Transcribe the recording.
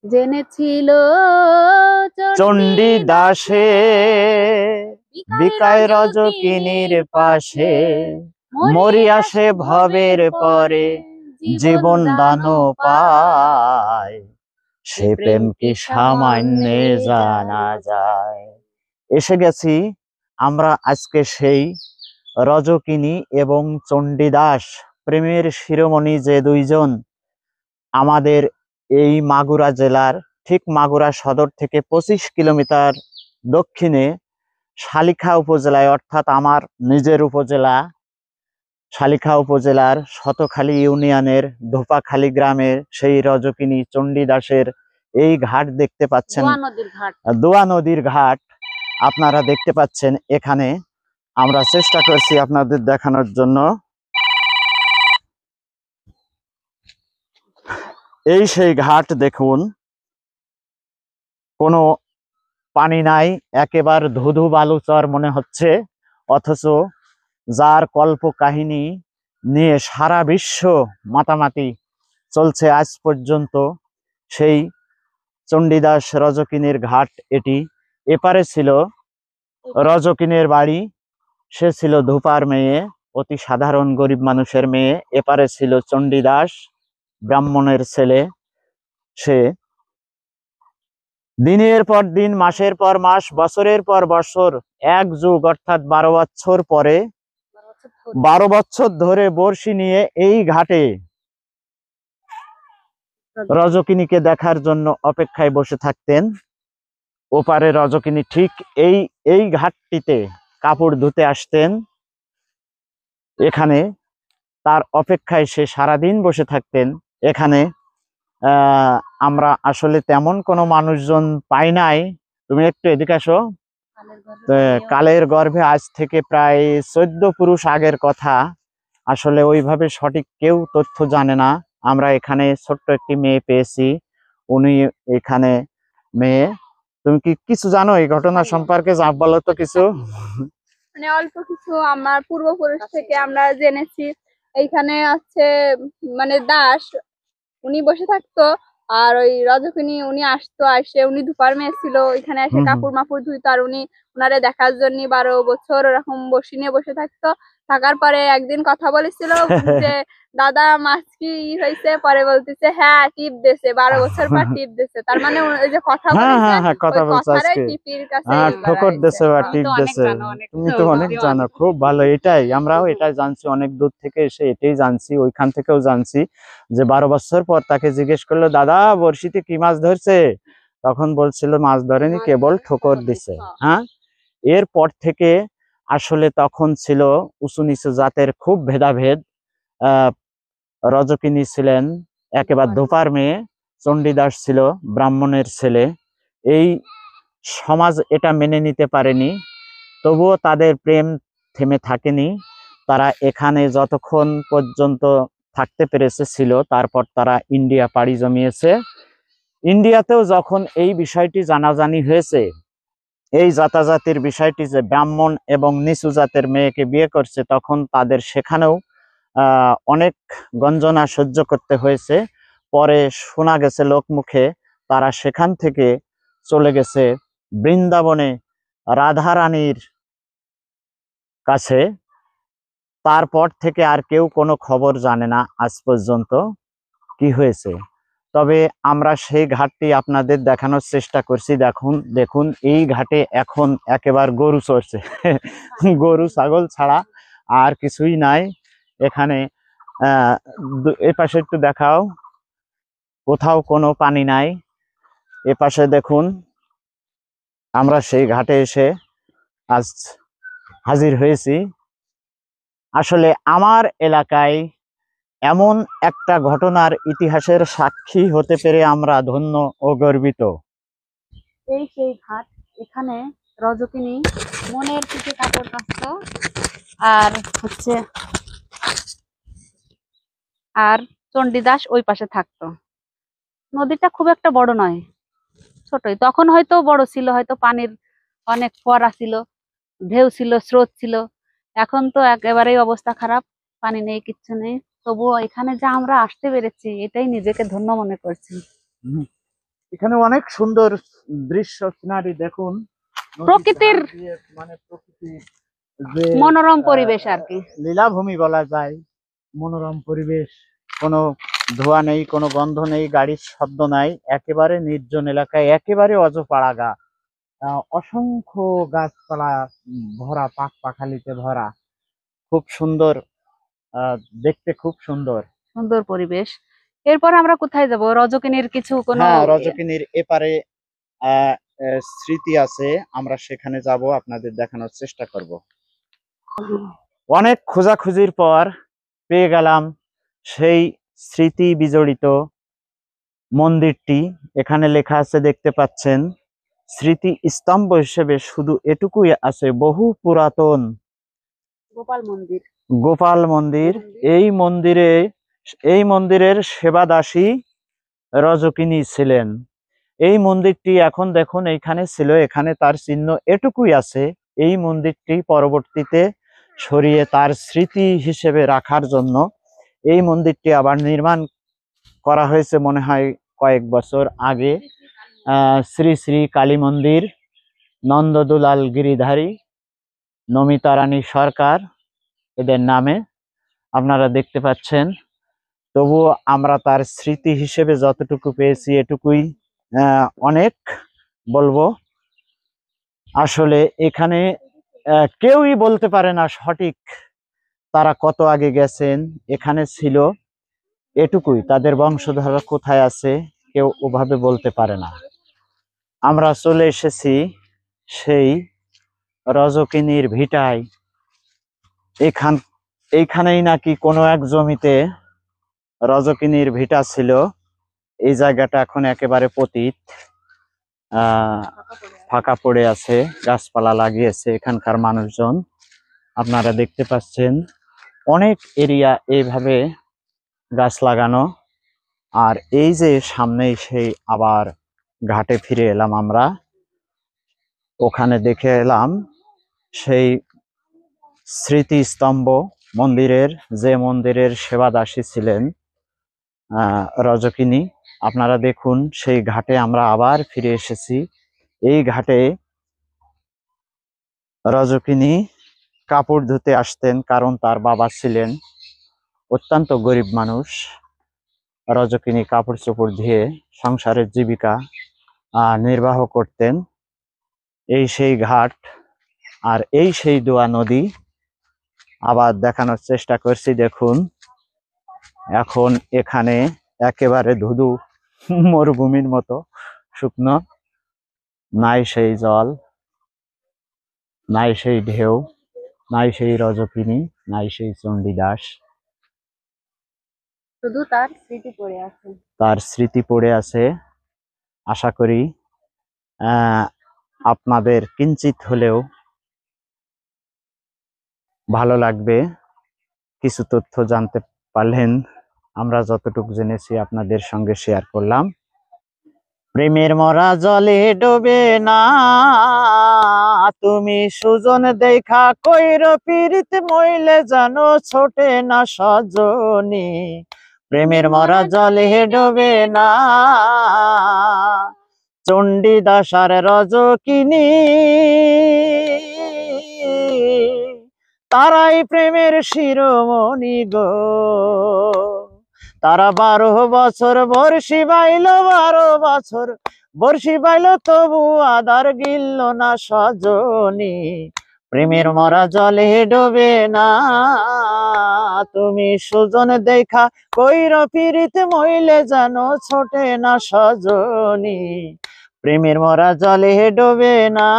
জেনেছিল চণ্ডী দাসে বিকায় রজকিনীর পাশে, মরিয়া সে ভবের পরে জীবন দান পায়, সে প্রেম কি সামান্যে জানা যায়। এসে গেছি আমরা আজকে সেই রজকিনী এবং চণ্ডীদাস প্রেমের শিরোমণি যে দুইজন আমাদের এই মাগুরা জেলার ঠিক মাগুরা সদর থেকে 25 কিলোমিটার দক্ষিণে শালিখা উপজেলায়, অর্থাৎ আমার নিজের উপজেলা শালিখা উপজেলার শতখালী ইউনিয়নের ধোপাখালী গ্রামের সেই রজকিনী চণ্ডীদাসের এই ঘাট দেখতে পাচ্ছেন, দোয়া নদীর ঘাট আপনারা দেখতে পাচ্ছেন। এখানে আমরা চেষ্টা করছি আপনাদের দেখানোর জন্য। এই সেই ঘাট দেখুন, কোনো পানি নাই, একেবারে ধুধু বালুচর মনে হচ্ছে, অথচ যার কল্প কাহিনী নিয়ে সারা বিশ্ব মাতামাতি চলছে আজ পর্যন্ত, সেই চণ্ডীদাস রজকিনীর ঘাট এটি। এপারে ছিল রজকিনীর বাড়ি, সে ছিল ধূপার মেয়ে, অতি সাধারণ গরিব মানুষের মেয়ে। এপারে ছিল চণ্ডীদাস ব্রাহ্মণের ছেলে, সে দিনের পর দিন, মাসের পর মাস, বছরের পর বছর, এক যুগ অর্থাৎ 12 বছর পরে, 12 বছর ধরে বর্ষি নিয়ে এই ঘাটে রজকিনীকে দেখার জন্য অপেক্ষায় বসে থাকতেন। ওপারে রজকিনী ঠিক এই ঘাটটিতে কাপড় ধুতে আসতেন। এখানে তার অপেক্ষায় সে সারাদিন বসে থাকতেন। এখানে আমরা আসলে তেমন কোনো মানুষজন পাই নাই। তুমি একটু এদিকে আসো। কালের গর্ভে আজ থেকে প্রায় 14 পুরুষ আগের কথা, আসলে ওইভাবে সঠিক কেউ তথ্য জানে না। আমরা এখানে ছোট্ট একটি মেয়ে পেয়েছি, উনি এখানে মেয়ে। তুমি কি কিছু জানো এই ঘটনা সম্পর্কে? বলো তো কিছু। মানে অল্প কিছু আমার পূর্বপুরুষ থেকে আমরা জেনেছি। এইখানে আছে মানে দাস, উনি বসে থাকতো, আর ওই রজকিনী উনি আসতো, আসে উনি ধূপার মেয়ে ছিল, এখানে এসে কাপড় মাপড় ধুইতো, আর উনি ওনারে দেখার জন্য 12 বছর ওরকম বসি নিয়ে বসে থাকতো। থাকার পরে একদিন কথা বলেছিল যে দাদা মাছ কি হয়েছে, পরে বলতেছে হ্যাঁ টিপ দিছে, 12 বছর পর টিপ দিছে। তার মানে ওই যে কথা বলেছে, কথা বলছে কথারে আজকে টিপির কাছে ঠোকর দিছে বা টিপ দিছে। তুমি তো অনেক জানো, খুব ভালো। এটাই আমরাও এটাই জানছি, অনেক দূর থেকে এসে এটাই জানছি। ওইখান থেকেও জানছি যে 12 বছর পর তাকে জিজ্ঞেস করলো, দাদা বড়শিতে কি মাছ ধরছে? তখন বলছিল মাছ ধরেনি, কেবল ঠোকর দিছে। হ্যাঁ, এরপর থেকে আসলে তখন ছিল উঁচু নিচু জাতের খুব ভেদাভেদ। রজকিনী ছিলেন একেবারে ধোপার মেয়ে, চণ্ডীদাস ছিল ব্রাহ্মণের ছেলে। এই সমাজ এটা মেনে নিতে পারেনি, তবুও তাদের প্রেম থেমে থাকেনি। তারা এখানে যতক্ষণ পর্যন্ত থাকতে পেরেছে ছিল, তারপর তারা ইন্ডিয়া পাড়ি জমিয়েছে। ইন্ডিয়াতেও যখন এই বিষয়টি জানাজানি হয়েছে, এই জাতাজাতির বিষয়টি যে ব্রাহ্মণ এবং নিচু জাতের মেয়েকে বিয়ে করছে, তখন তাদের সেখানেও অনেক গঞ্জনা সহ্য করতে হয়েছে। পরে শোনা গেছে লোকমুখে, তারা সেখান থেকে চলে গেছে বৃন্দাবনে রাধারানীর কাছে। তারপর থেকে আর কেউ কোনো খবর জানে না আজ পর্যন্ত কি হয়েছে। তবে আমরা সেই ঘাটটি আপনাদের দেখানোর চেষ্টা করছি। দেখুন এই ঘাটে এখন একেবারে গরু চড়ছে গরু ছাগল ছাড়া আর কিছুই নাই এখানে। এ পাশে একটু দেখাও, কোথাও কোনো পানি নাই। এ পাশে দেখুন, আমরা সেই ঘাটে এসে আজ হাজির হয়েছি। আসলে আমার এলাকায় এমন একটা ঘটনার ইতিহাসের সাক্ষী হতে পেরে আমরা ধন্য ও গর্বিত। এই সেই ঘাট, এখানে রজকিনী মনের থেকে কাপড় কাচতো, আর হচ্ছে আর চণ্ডীদাস ওই পাশে থাকতো। নদীটা খুব একটা বড় নয়, ছোটই। তখন হয়তো বড় ছিল, হয়তো পানির অনেক ফোয়ারা ছিল, ঢেউ ছিল, স্রোত ছিল। এখন তো একেবারেই অবস্থা খারাপ, পানি নেই, কিচ্ছু নেই। তবুও এখানে যে আমরা আসতে পেরেছি, এটাই নিজেকে ধন্য মনে করছি। এখানে অনেক সুন্দর দৃশ্য সিনারি দেখুন, নদীর প্রকৃতির ধার দিয়ে মানে প্রকৃতির যে মনোরম পরিবেশ আর কি। লীলাভূমি বলা যায়, মনোরম পরিবেশ, কোনো ধোঁয়া নেই, কোনো গন্ধ নেই, গাড়ির শব্দ নাই, একেবারে নির্জন এলাকায়, একেবারে অজপাড়াগা, অসংখ্য গাছপালা ভরা, পাখ পাখালিতে ভরা, খুব সুন্দর, দেখতে খুব সুন্দর। সুন্দর পরিবেশ। এরপর আমরা কোথায় যাব? রজকিনীর কিছু কোনো হ্যাঁ, রজকিনীর এপারে আহ স্মৃতি আছে, আমরা সেখানে যাব, আপনাদের দেখানোর চেষ্টা করব। অনেক খোঁজাখুঁজির পর পেয়ে গেলাম সেই স্মৃতি বিজড়িত মন্দিরটি। এখানে লেখা আছে, দেখতে পাচ্ছেন, স্মৃতি স্তম্ভ হিসেবে শুধু এটুকুই আছে, বহু পুরাতন গোপাল মন্দির। গোপাল মন্দির। এই মন্দিরের সেবাদাসী রজকিনী ছিলেন। এই মন্দিরটি এখন দেখুন এইখানে ছিল, এখানে তার চিহ্ন এটুকুই আছে। এই মন্দিরটি পরবর্তীতে সরিয়ে তার স্মৃতি হিসেবে রাখার জন্য এই মন্দিরটি আবার নির্মাণ করা হয়েছে মনে হয় কয়েক বছর আগে। শ্রী শ্রী কালী মন্দির, নন্দদুলাল গিরিধারী, নমিতা রানী সরকার, এদের নামে আপনারা দেখতে পাচ্ছেন। তবুও আমরা তার স্মৃতি হিসেবে যতটুকু পেয়েছি এটুকুই অনেক বলবো। আসলে এখানে কেউই বলতে পারে না সঠিক তারা কত আগে গেছেন, এখানে ছিল এটুকুই, তাদের বংশধর কোথায় আছে কেউ ওভাবে বলতে পারে না। আমরা চলে এসেছি সেই রজকিনীর ভিটায়। এইখানেই নাকি কোনো এক জমিতে রজকিনীর ভিটা ছিল। এই জায়গাটা এখন একেবারে পতিত, ফাঁকা পড়ে আছে, গাছপালা লাগিয়েছে এখানকার মানুষজন, আপনারা দেখতে পাচ্ছেন। অনেক এরিয়া এইভাবে গাছ লাগানো। আর এই যে সামনেই সেই আবার ঘাটে ফিরে এলাম আমরা, ওখানে দেখে এলাম সেই স্মৃতিস্তম্ভ মন্দিরের, যে মন্দিরের সেবাদাসী ছিলেন রজকিনী। আপনারা দেখুন সেই ঘাটে আমরা আবার ফিরে এসেছি। এই ঘাটে রজকিনী কাপড় ধুতে আসতেন, কারণ তার বাবা ছিলেন অত্যন্ত গরিব মানুষ। রজকিনী কাপড় চোপড় ধুয়ে সংসারের জীবিকা নির্বাহ করতেন। এই সেই ঘাট আর এই সেই দোয়া নদী। আবার দেখানোর চেষ্টা করছি, দেখুন এখন এখানে একেবারে ধুধু মরুভূমির মতো শুকনো, নাই সেই জল, নাই সেই ঢেউ, নাই সেই রজকিনী, নাই সেই চণ্ডীদাস। শুধু তার স্মৃতি পড়ে আছে। তার স্মৃতি পড়ে আছে। আশা করি আপনাদের কিঞ্চিত হলেও ভালো লাগবে, কিছু তথ্য জানতে পারলেন। আমরা যতটুকু জেনেছি আপনাদের সঙ্গে শেয়ার করলাম। প্রেমের মরা জলে ডোবে না, তুমি সুজন দেখা কইর পীড়িত মইলে জানো ছোটে না সজনী। প্রেমের মরা জলে ডোবে না, চণ্ডীদাস আর রজকিনী, তারাই প্রেমের শিরোমণি গো। তারা 12 বছর বর্ষি বাইল, 12 বছর বর্ষি বাইল, তবু আদার গিলল না সজনী। প্রেমের মরা জলে ডোবে না, তুমি সুজন দেখা কইর পীড়িত মইলে জানো ছোটে না সজনী। প্রেমের মরা জলে ডোবে না।